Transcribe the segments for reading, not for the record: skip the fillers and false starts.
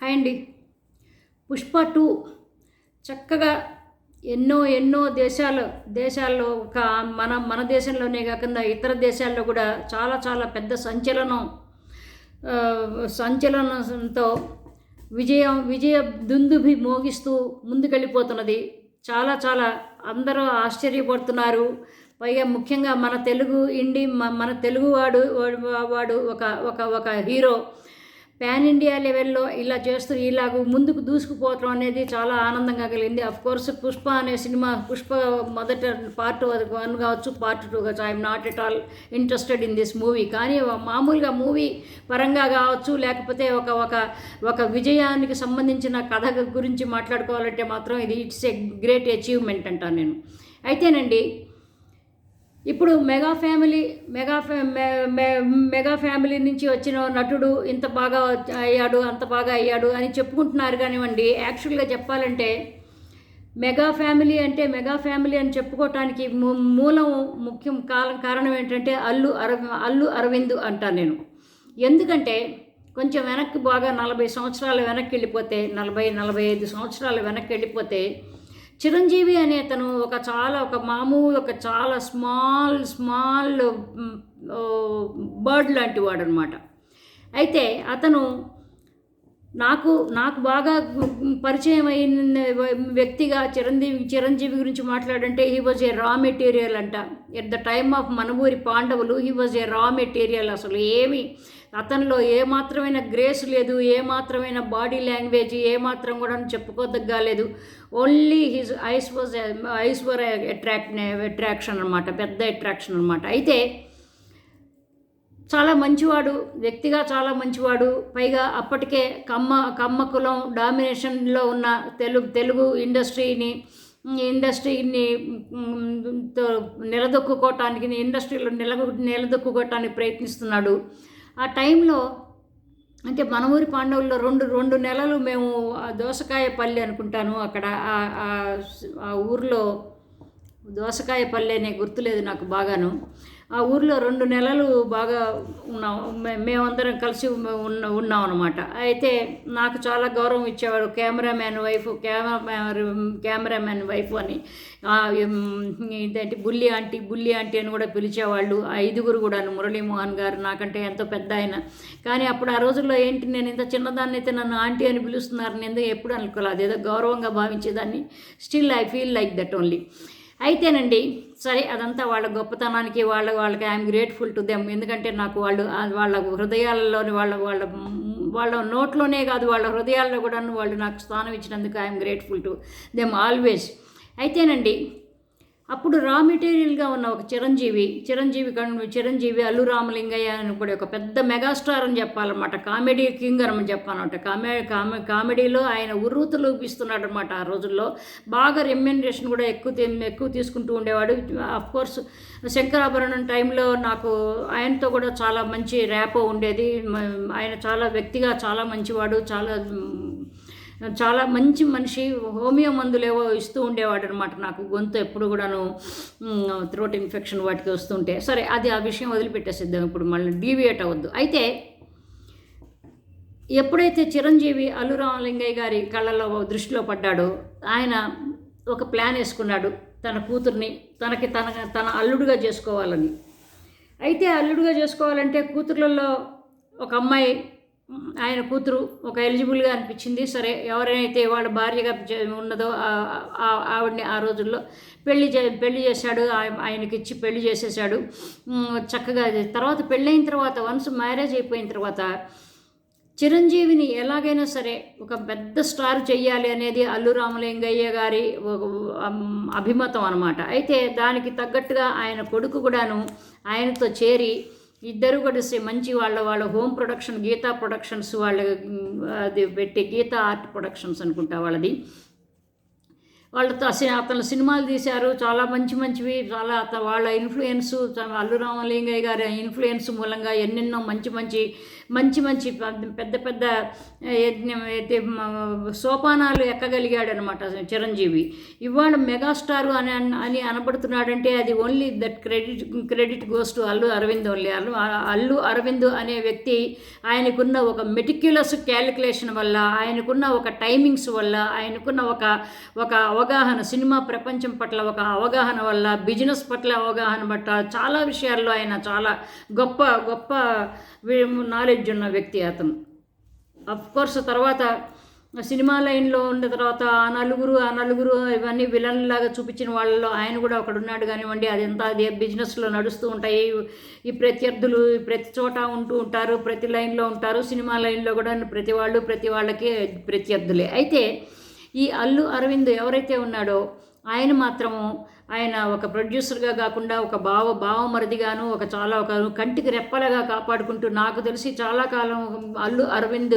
Hi అండి. పుష్ప 2 చక్కగా ఎన్నో దేశాల్లో ఒక మన దేశంలోనే కాకుండా ఇతర దేశాల్లో కూడా చాలా పెద్ద సంచలనంతో విజయ దుందుభి మోగిస్తూ ముందుకెళ్ళిపోతున్నది. చాలా అందరూ ఆశ్చర్యపడుతున్నారు. పైగా ముఖ్యంగా మన తెలుగు వాడు ఒక హీరో పాన్ ఇండియా లెవెల్లో ఇలా చేస్తూ ఇలాగ ముందుకు దూసుకుపోవటం అనేది చాలా ఆనందంగా కలిగింది. కోర్స్ పుష్ప అనే సినిమా మొదట పార్ట్ 1 కావచ్చు, పార్ట్ 2 కావచ్చు. I'm not at all interested in this movie. కానీ మామూలుగా మూవీ పరంగా కావచ్చు, లేకపోతే ఒక విజయానికి సంబంధించిన కథ గురించి మాట్లాడుకోవాలంటే మాత్రం ఇది ఇట్స్ ఏ గ్రేట్ అచీవ్మెంట్ అంటాను నేను. అయితేనండి, ఇప్పుడు మెగా ఫ్యామిలీ నుంచి వచ్చిన నటుడు ఇంత బాగా అయ్యాడు, అంత బాగా అయ్యాడు అని చెప్పుకుంటున్నారు. కానివ్వండి, యాక్చువల్గా చెప్పాలంటే మెగా ఫ్యామిలీ అని చెప్పుకోవటానికి కారణం ఏంటంటే అల్లు అరవింద్ అంటాను నేను. ఎందుకంటే కొంచెం వెనక్కి బాగా 40 సంవత్సరాలు వెనక్కి వెళ్ళిపోతే, 40-45 సంవత్సరాలు వెనక్కి వెళ్ళిపోతే, చిరంజీవి అనే అతను ఒక చాలా స్మాల్ బర్డ్ లాంటి వాడు అనమాట. అయితే అతను నాకు బాగా పరిచయం అయిన వ్యక్తిగా చిరంజీవి గురించి మాట్లాడంటే he was a raw material అంట. At the time of Manavoori పాండవులు he was a raw material. అసలు అతనిలో ఏమాత్రమైన గ్రేస్ లేదు, ఏమాత్రమైన బాడీ లాంగ్వేజ్ ఏమాత్రం కూడా చెప్పుకోదగ్గలేదు. Only his eyes were attraction అనమాట, పెద్ద అట్రాక్షన్ అనమాట. అయితే చాలా మంచివాడు, వ్యక్తిగా చాలా మంచివాడు. పైగా అప్పటికే కమ్మ కులం డామినేషన్లో ఉన్న తెలుగు ఇండస్ట్రీని నిలదొక్కుకోవటానికి ప్రయత్నిస్తున్నాడు. ఆ టైంలో అంటే మనవూరి పాండవుల్లో రెండు నెలలు మేము దోసకాయపల్లి అనుకుంటాను, అక్కడ ఆ ఊర్లో దోసకాయపల్లి అనే గుర్తులేదు నాకు బాగాను. ఆ ఊర్లో 2 నెలలు బాగా మేమందరం కలిసి ఉన్నాం అనమాట. అయితే నాకు చాలా గౌరవం ఇచ్చేవాడు. కెమెరామ్యాన్ వైఫ్ అని ఇదేంటి బుల్లి ఆంటీ అని కూడా పిలిచేవాళ్ళు. ఆ 5గురు కూడాను. మురళీమోహన్ గారు నాకంటే ఎంతో పెద్ద ఆయన. కానీ అప్పుడు ఆ రోజుల్లో ఏంటి, నేను ఇంత చిన్నదాన్ని అయితే నన్ను ఆంటీ అని పిలుస్తున్నారని ఎందుకు ఎప్పుడు అనుకోలేదు. అదేదో గౌరవంగా భావించేదాన్ని. Still I feel like that only. అయితేనండి, సరే అదంతా వాళ్ళ గొప్పతనానికి వాళ్ళకి ఐఎమ్ గ్రేట్ఫుల్ టు దెమ్. ఎందుకంటే నాకు వాళ్ళ హృదయాలలోని వాళ్ళ నోట్లోనే కాదు, వాళ్ళ హృదయాల్లో కూడా వాళ్ళు నాకు స్థానం ఇచ్చినందుకు I'm grateful to them always. అయితేనండి, అప్పుడు రా మెటీరియల్గా ఉన్న ఒక చిరంజీవి అల్లు రామలింగయ్య అని కూడా ఒక పెద్ద మెగాస్టార్ అని చెప్పాలన్నమాట. కామెడీ కింగ్ అని చెప్పాలన్నమాట. కామెడీలో ఆయన ఉర్రూతలు ఊపిస్తున్నాడు అనమాట. ఆ రోజుల్లో బాగా రెమ్యునరేషన్ కూడా ఎక్కువ తీసుకుంటూ ఉండేవాడు. అఫ్కోర్స్ శంకరాభరణం టైంలో నాకు ఆయనతో కూడా చాలా మంచి ర్యాపో ఉండేది. ఆయన చాలా వ్యక్తిగా చాలా మంచివాడు, చాలా మంచి మనిషి. హోమియో మందులేవో ఇస్తూ ఉండేవాడు అనమాట నాకు. గొంతు ఎప్పుడు కూడాను థ్రోట్ ఇన్ఫెక్షన్ వాటికి వస్తుంటే. సరే, ఆ విషయం వదిలిపెట్టేసిద్దాం, ఇప్పుడు మళ్ళీ డీవియేట్ అవ్వద్దు. అయితే ఎప్పుడైతే చిరంజీవి అల్లు రామలింగయ్య గారి కళ్ళలో దృష్టిలో పడ్డాడో, ఆయన ఒక ప్లాన్ వేసుకున్నాడు. తన కూతుర్ని తన అల్లుడుగా చేసుకోవాలని. అయితే అల్లుడుగా చేసుకోవాలంటే కూతుర్లలో ఒక అమ్మాయి, ఆయన కూతురు ఒక ఎలిజిబుల్గా అనిపించింది. సరే, ఎవరైతే వాళ్ళ భార్యగా ఉన్నదో ఆవిడని ఆ రోజుల్లో పెళ్లి చేశాడు. ఆయనకిచ్చి పెళ్లి చేసేసాడు చక్కగా. తర్వాత పెళ్ళైన తర్వాత, వన్స్ మ్యారేజ్ అయిపోయిన తర్వాత, చిరంజీవిని ఎలాగైనా సరే ఒక పెద్ద స్టార్ చెయ్యాలి అనేది అల్లు రామలింగయ్య గారి అభిమతం అనమాట. అయితే దానికి తగ్గట్టుగా ఆయన కొడుకు కూడాను ఆయనతో చేరి ఇద్దరు కలిసి మంచి వాళ్ళ హోమ్ ప్రొడక్షన్, గీతా ప్రొడక్షన్స్ అది పెట్టి, గీతా ఆర్ట్ ప్రొడక్షన్స్ అనుకుంటా వాళ్ళది. వాళ్ళతో అతను సినిమాలు తీశారు, చాలా మంచివి. వాళ్ళ ఇన్ఫ్లుయెన్స్, అల్లు రామలింగయ్య గారి ఇన్ఫ్లుయెన్స్ మూలంగా ఎన్నెన్నో మంచి మంచి మంచి పెద్ద పెద్ద సోపానాలు ఎక్కగలిగాడనమాట చిరంజీవి. ఇవాళ మెగాస్టారు అని అనబడుతున్నాడంటే అది only that credit goes to Allu Aravind only. Allu Aravind అనే వ్యక్తి ఆయనకున్న ఒక మెటిక్యులస్ క్యాలిక్యులేషన్ వల్ల, ఆయనకున్న ఒక టైమింగ్స్ వల్ల, ఆయనకున్న ఒక అవగాహన, సినిమా ప్రపంచం పట్ల ఒక అవగాహన వల్ల, బిజినెస్ పట్ల అవగాహన పట్ల చాలా విషయాల్లో ఆయన చాలా గొప్ప గొప్ప నాలెడ్జ్ ఉన్న వ్యక్తి అతను. కోర్స్ తర్వాత సినిమా లైన్లో ఉన్న తర్వాత ఆ నలుగురు ఇవన్నీ విలన్లాగా చూపించిన వాళ్ళలో ఆయన కూడా ఒకడున్నాడు కానివ్వండి. అది బిజినెస్లో నడుస్తూ ఉంటాయి. ఈ ప్రత్యర్థులు ప్రతి చోట ఉంటూ ఉంటారు, ప్రతి లైన్లో ఉంటారు. సినిమా లైన్లో కూడా ప్రతి వాళ్ళకి ప్రత్యర్థులే. అయితే ఈ అల్లు అరవింద్ ఎవరైతే ఉన్నాడో ఆయన మాత్రము ఆయన ఒక ప్రొడ్యూసర్గా కాకుండా ఒక బావమరిదిగాను ఒక కంటికి రెప్పలుగా కాపాడుకుంటూ, నాకు తెలిసి చాలా కాలం అల్లు అరవింద్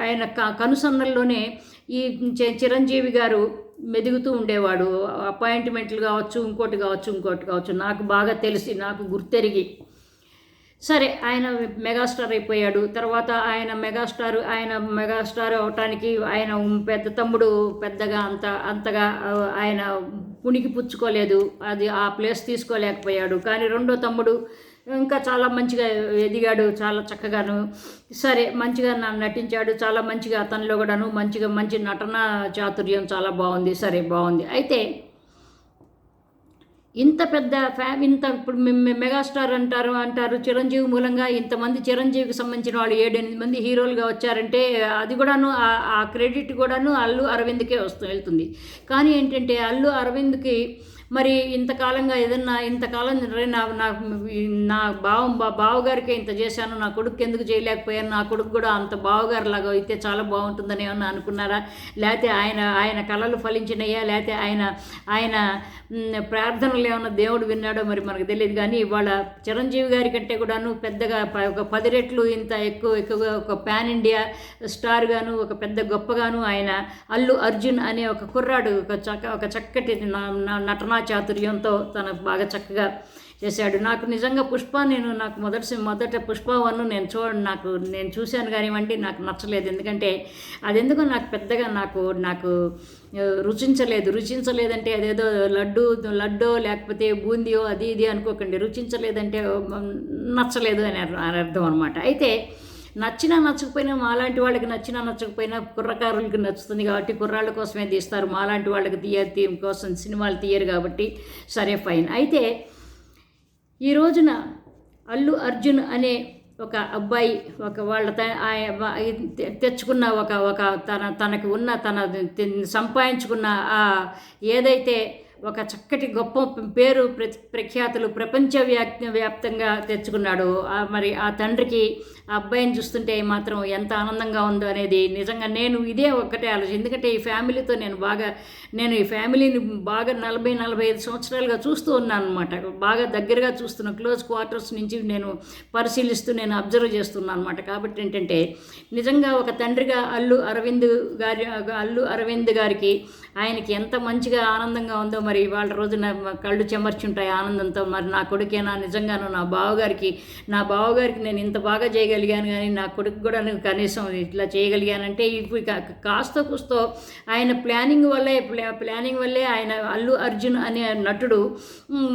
ఆయన కనుసన్నల్లోనే ఈ చిరంజీవి గారు మెదుగుతూ ఉండేవాడు. అపాయింట్మెంట్లు కావచ్చు, ఇంకోటి కావచ్చు నాకు బాగా తెలిసి, నాకు గుర్తెరిగి. సరే, ఆయన మెగాస్టార్ అయిపోయాడు. తర్వాత ఆయన మెగాస్టార్ అవటానికి ఆయన పెద్ద తమ్ముడు పెద్దగా అంతగా ఆయన పుణికి పుచ్చుకోలేదు, అది ఆ ప్లేస్ తీసుకోలేకపోయాడు. కానీ రెండో తమ్ముడు ఇంకా చాలా మంచిగా ఎదిగాడు, చాలా చక్కగాను. సరే, మంచిగా నటించాడు, చాలా మంచిగా అతనిలో కూడాను మంచి నటన చాతుర్యం చాలా బాగుంది. సరే, బాగుంది. అయితే ఇంత పెద్ద ఇప్పుడు మెగాస్టార్ అంటారు చిరంజీవి మూలంగా ఇంతమంది చిరంజీవికి సంబంధించిన వాళ్ళు 7-8 మంది హీరోలుగా వచ్చారంటే అది కూడాను ఆ క్రెడిట్ కూడాను అల్లు అరవింద్కే వెళ్తుంది. కానీ ఏంటంటే అల్లు అరవింద్కి మరి ఇంతకాలంగా ఏదన్నా ఇంతకాలం నా బావగారికే ఇంత చేశాను, నా కొడుకు ఎందుకు చేయలేకపోయాను, నా కొడుకు కూడా అంత బావగారిలాగా అయితే చాలా బాగుంటుందని ఏమన్నా అనుకున్నారా? లేకపోతే ఆయన కళలు ఫలించినయ్యా? లేకపోతే ఆయన ప్రార్థనలు ఏమన్నా దేవుడు విన్నాడో మరి మనకు తెలియదు. కానీ ఇవాళ చిరంజీవి గారి కంటే కూడాను పెద్దగా ఒక 10 రెట్లు ఇంత ఎక్కువగా ఒక పాన్ ఇండియా స్టార్గాను ఒక పెద్ద గొప్పగాను ఆయన అల్లు అర్జున్ అనే ఒక కుర్రాడు ఒక చక్కటి నటనా చాతుర్యంతో తను బాగా చక్కగా చేశాడు. నాకు నిజంగా నాకు మొదట పుష్ప 1 నేను చూశాను కానివ్వండి, నాకు నచ్చలేదు. ఎందుకంటే అదెందుకో నాకు పెద్దగా నాకు రుచించలేదంటే అదేదో లడ్డో లేకపోతే బూందియో అది ఇది అనుకోకండి. రుచించలేదంటే నచ్చలేదు అని అర్థం అనమాట. అయితే నచ్చినా నచ్చకపోయినా మాలాంటి వాళ్ళకి నచ్చకపోయినా కుర్రకారులకి నచ్చుతుంది కాబట్టి కుర్రాళ్ళ కోసమే తీస్తారు, మాలాంటి వాళ్ళకి కోసం సినిమాలు తీయరు కాబట్టి సరే, ఫైన్. అయితే ఈ రోజున అల్లు అర్జున్ అనే ఒక అబ్బాయి తెచ్చుకున్న తనకు ఉన్న సంపాదించుకున్న ఏదైతే ఒక చక్కటి గొప్ప పేరు ప్రఖ్యాతులు వ్యాప్తంగా తెచ్చుకున్నాడు. మరి ఆ తండ్రికి ఆ అబ్బాయిని చూస్తుంటే మాత్రం ఎంత ఆనందంగా ఉందో అనేది నిజంగా నేను ఇదే ఒక్కటే ఆలోచన. ఎందుకంటే నేను ఈ ఫ్యామిలీని బాగా 40-45 సంవత్సరాలుగా చూస్తూ ఉన్నాను అనమాట. బాగా దగ్గరగా చూస్తున్నాను, క్లోజ్ క్వార్టర్స్ నుంచి నేను పరిశీలిస్తూ నేను అబ్జర్వ్ చేస్తున్నాను అనమాట. కాబట్టి ఏంటంటే నిజంగా ఒక తండ్రిగా అల్లు అరవింద్ గారికి ఆయనకి ఎంత మంచిగా ఆనందంగా ఉందో మరి వాళ్ళ రోజున కళ్ళు చెమర్చుంటాయి ఆనందంతో. మరి నా కొడుకేనా నిజంగాను నా బావగారికి నేను ఇంత బాగా చేయగలిగాను, కానీ నా కొడుకు కూడా కనీసం ఇట్లా చేయగలిగానంటే ఇప్పుడు కాస్త కూస్తో ఆయన ప్లానింగ్ వల్లే ఆయన అల్లు అర్జున్ అనే నటుడు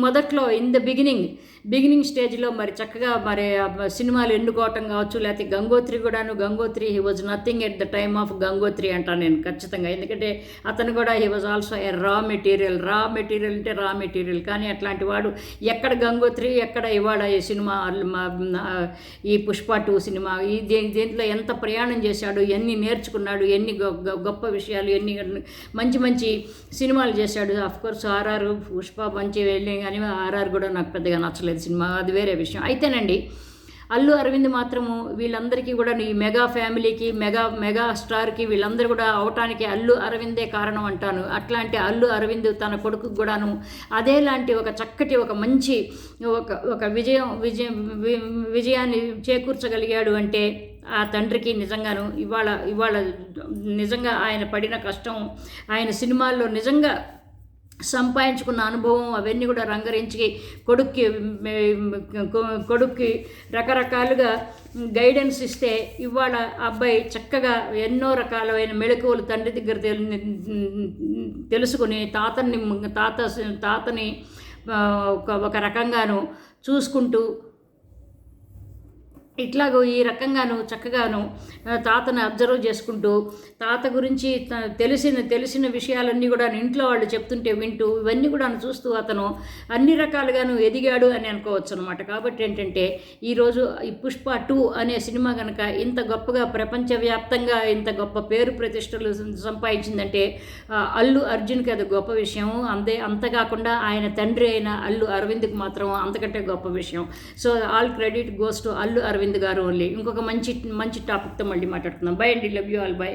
మొదట్లో ఇన్ ద బిగినింగ్ స్టేజ్లో మరి చక్కగా మరి సినిమాలు ఎన్నుకోవటం కావచ్చు, లేకపోతే Gangotri he was nothing at the time of Gangotri అంటాను నేను ఖచ్చితంగా. ఎందుకంటే అతను కూడా he was also a raw material అంటే రా మెటీరియల్. కానీ అట్లాంటి వాడు ఎక్కడ గంగోత్రి, ఎక్కడ ఇవాళ ఈ సినిమా ఈ పుష్ప 2 సినిమా దీంట్లో ఎంత ప్రయాణం చేశాడు, ఎన్ని నేర్చుకున్నాడు, ఎన్ని గొప్ప విషయాలు, ఎన్ని మంచి సినిమాలు చేశాడు. అఫ్కోర్స్ ఆర్ఆర్ పుష్ప మంచి వెళ్ళి కానీ ఆర్ఆర్ కూడా నాకు పెద్దగా నచ్చలేదు సినిమా, అది వేరే విషయం. అయితేనండి అల్లు అరవింద్ మాత్రము వీళ్ళందరికీ కూడా ఈ మెగా ఫ్యామిలీకి మెగా స్టార్కి వీళ్ళందరూ కూడా అవటానికి అల్లు అరవిందే కారణం అంటాను. అట్లాంటి అల్లు అరవింద్ తన కొడుకు కూడాను అదేలాంటి ఒక చక్కటి ఒక మంచి ఒక విజయాన్ని చేకూర్చగలిగాడు అంటే ఆ తండ్రికి నిజంగాను ఇవాళ నిజంగా ఆయన పడిన కష్టం, ఆయన సినిమాల్లో నిజంగా సంపాదించుకున్న అనుభవం అవన్నీ కూడా రంగరించి కొడుక్కి రకరకాలుగా గైడెన్స్ ఇస్తే ఇవాళ అబ్బాయి చక్కగా ఎన్నో రకాలైన మెళకువలు తండ్రి దగ్గర తెలుసుకుని తాతని ఒక రకంగాను చూసుకుంటూ ఇట్లాగో ఈ రకంగాను చక్కగాను తాతను అబ్జర్వ్ చేసుకుంటూ తాత గురించి తెలిసిన విషయాలన్నీ కూడా ఇంట్లో వాళ్ళు చెప్తుంటే వింటూ ఇవన్నీ కూడా చూస్తూ అతను అన్ని రకాలుగాను ఎదిగాడు అని అనుకోవచ్చు అనమాట. కాబట్టి ఏంటంటే ఈరోజు ఈ పుష్ప 2 అనే సినిమా కనుక ఇంత గొప్పగా ప్రపంచవ్యాప్తంగా ఇంత గొప్ప పేరు ప్రతిష్టలు సంపాదించిందంటే అల్లు అర్జున్కి అది గొప్ప విషయం. అంతకాకుండా ఆయన తండ్రి అయిన అల్లు అరవింద్కి మాత్రం అంతకంటే గొప్ప విషయం. So all credit goes to Allu Aravind గారు ఓన్లీ. ఇంకొక మంచి టాపిక్తో మళ్ళీ మాట్లాడుతున్నాం. బై అండి, లవ్ యూ ఆల్, బై.